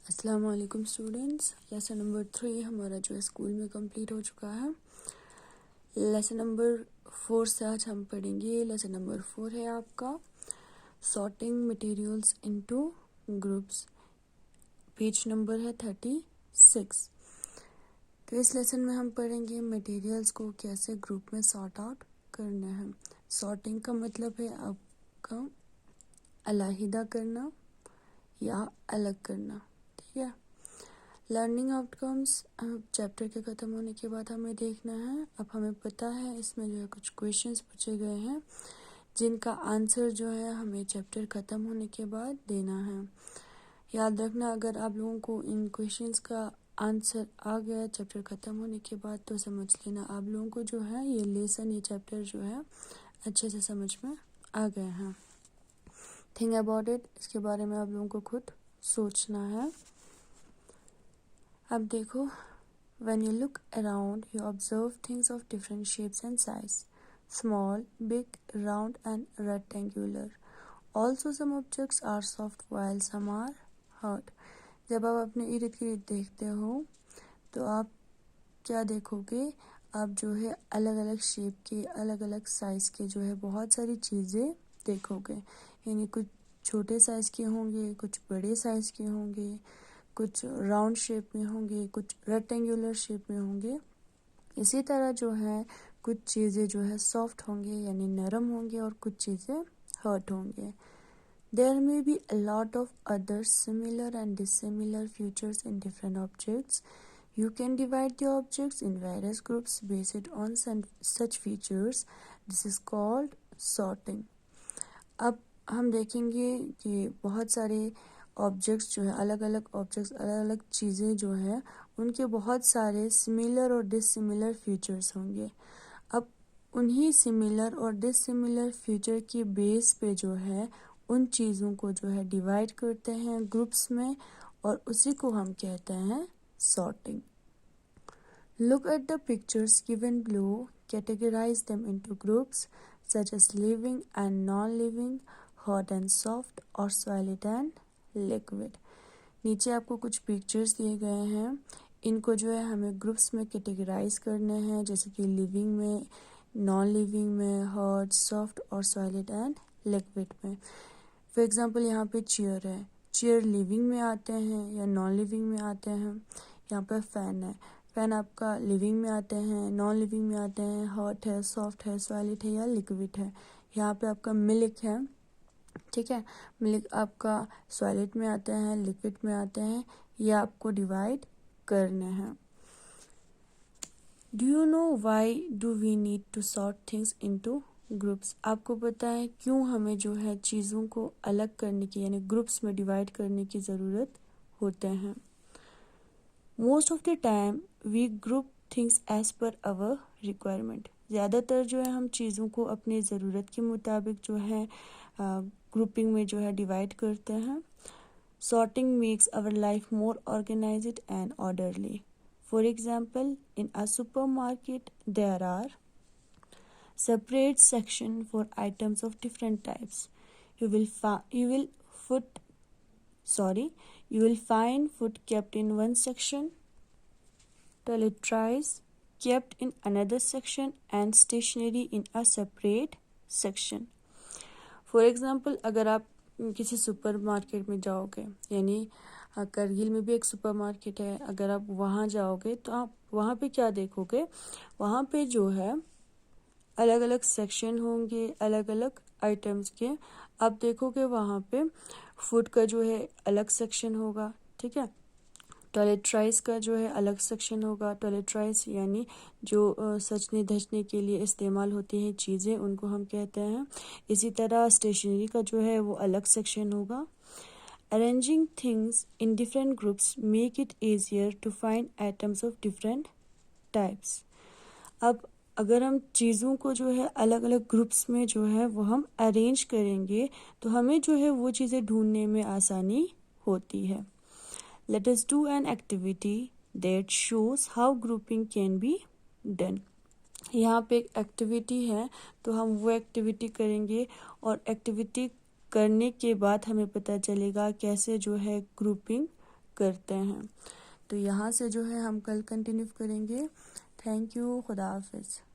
अस्सलाम वालेकुम students. Lesson number 3 हमारा जो है स्कूल में कंप्लीट हो चुका है। लेसन नंबर 4 से आज हम पढ़ेंगे। लेसन नंबर 4 है आपका sorting materials into groups. Page number है 36। तो इस लेसन में हम पढ़ेंगे मटेरियल्स को कैसे ग्रुप में सॉर्ट आउट करना है। सॉर्टिंग का मतलब है आपका अलहदा करना या अलग करना, ठीक है। लर्निंग आउटकम्स चैप्टर के ख़त्म होने के बाद हमें देखना है। अब हमें पता है इसमें जो है कुछ क्वेश्चंस पूछे गए हैं जिनका आंसर जो है हमें चैप्टर ख़त्म होने के बाद देना है। याद रखना, अगर आप लोगों को इन क्वेश्चंस का आंसर आ गया चैप्टर ख़त्म होने के बाद तो समझ लेना आप लोगों को जो है ये लेसन ये चैप्टर जो है अच्छे से समझ में आ गए हैं। थिंक अबाउट इट, इसके बारे में आप लोगों को खुद सोचना है। अब देखो, when you look around you observe things of different shapes and size, small, big, round and rectangular. Also some objects are soft while some are hard. जब आप अपने इर्द गिर्द देखते हो तो आप क्या देखोगे, आप जो है अलग अलग शेप के अलग अलग साइज़ के जो है बहुत सारी चीज़ें देखोगे। यानी कुछ छोटे साइज़ के होंगे, कुछ बड़े साइज़ के होंगे, कुछ राउंड शेप में होंगे, कुछ रेक्टेंगुलर शेप में होंगे। इसी तरह जो है कुछ चीज़ें जो है सॉफ्ट होंगे यानी नरम होंगे और कुछ चीज़ें हार्ड होंगे। There may be a lot of other similar and dissimilar features in different objects. You can divide the objects in various groups based on such features. This is called sorting. अब हम देखेंगे कि बहुत सारे objects जो है अलग अलग ऑब्जेक्ट्स अलग अलग चीज़ें जो है उनके बहुत सारे सिमिलर और डिसिमिलर फीचर्स होंगे। अब उन्हीं सिमिलर और डिसिमिलर फीचर की बेस पे जो है उन चीज़ों को जो है डिवाइड करते हैं ग्रुप्स में और उसी को हम कहते हैं sorting. Look at the pictures given below. Categorize them into groups such as living and non-living, hot and soft और solid and liquid. नीचे आपको कुछ पिक्चर्स दिए गए हैं, इनको जो है हमें ग्रुप्स में कैटेगराइज करने हैं, जैसे कि लिविंग में, नॉन लिविंग में, हॉट, सॉफ्ट और सॉलिड एंड लिक्विड में। फॉर एग्जांपल यहाँ पे चेयर है, चेयर लिविंग में आते हैं या नॉन लिविंग में आते हैं। यहाँ पर फैन है, फैन आपका लिविंग में आते हैं, नॉन लिविंग में आते हैं, हॉट है, सॉफ्ट है, सॉलिड है या लिक्विड है। यहाँ पे आपका मिल्क है, ठीक है, मिल्क आपका सॉलिड में आते हैं, लिक्विड में आते हैं, ये आपको डिवाइड करने हैं। Do you know why do we need to sort things into groups? आपको पता है क्यों हमें जो है चीज़ों को अलग करने की यानी ग्रुप्स में डिवाइड करने की ज़रूरत होते हैं। Most of the time we group things as per our requirement. ज़्यादातर जो है हम चीज़ों को अपनी ज़रूरत के मुताबिक जो है ग्रुपिंग में जो है डिवाइड करते हैं। Sorting makes our life more organized and orderly. For example, in a supermarket there are separate section for items of different types. You will find food kept in one section, toiletries kept in another section and stationery in a separate section. For example, अगर आप किसी supermarket में जाओगे, यानी करगिल में भी एक supermarket है, अगर आप वहाँ जाओगे तो आप वहाँ पे क्या देखोगे, वहाँ पे जो है अलग अलग सेक्शन होंगे अलग अलग आइटम्स के। आप देखोगे वहाँ पे फूड का जो है अलग सेक्शन होगा, ठीक है। टॉयलेट्राइज का जो है अलग सेक्शन होगा। टॉयलेट्राइज यानी जो सचने धजने के लिए इस्तेमाल होती हैं चीज़ें, उनको हम कहते हैं। इसी तरह स्टेशनरी का जो है वो अलग सेक्शन होगा। Arranging things in different groups make it easier to find items of different types. अब अगर हम चीज़ों को जो है अलग अलग ग्रुप्स में जो है वो हम अरेंज करेंगे तो हमें जो है वो चीज़ें ढूंढने में आसानी होती है। Let us do an activity that shows how grouping can be done. यहाँ पे एक एक्टिविटी है तो हम वो एक्टिविटी करेंगे और एक्टिविटी करने के बाद हमें पता चलेगा कैसे जो है ग्रुपिंग करते हैं। तो यहाँ से जो है हम कल कंटिन्यू करेंगे। Thank you. खुदा हाफिज़।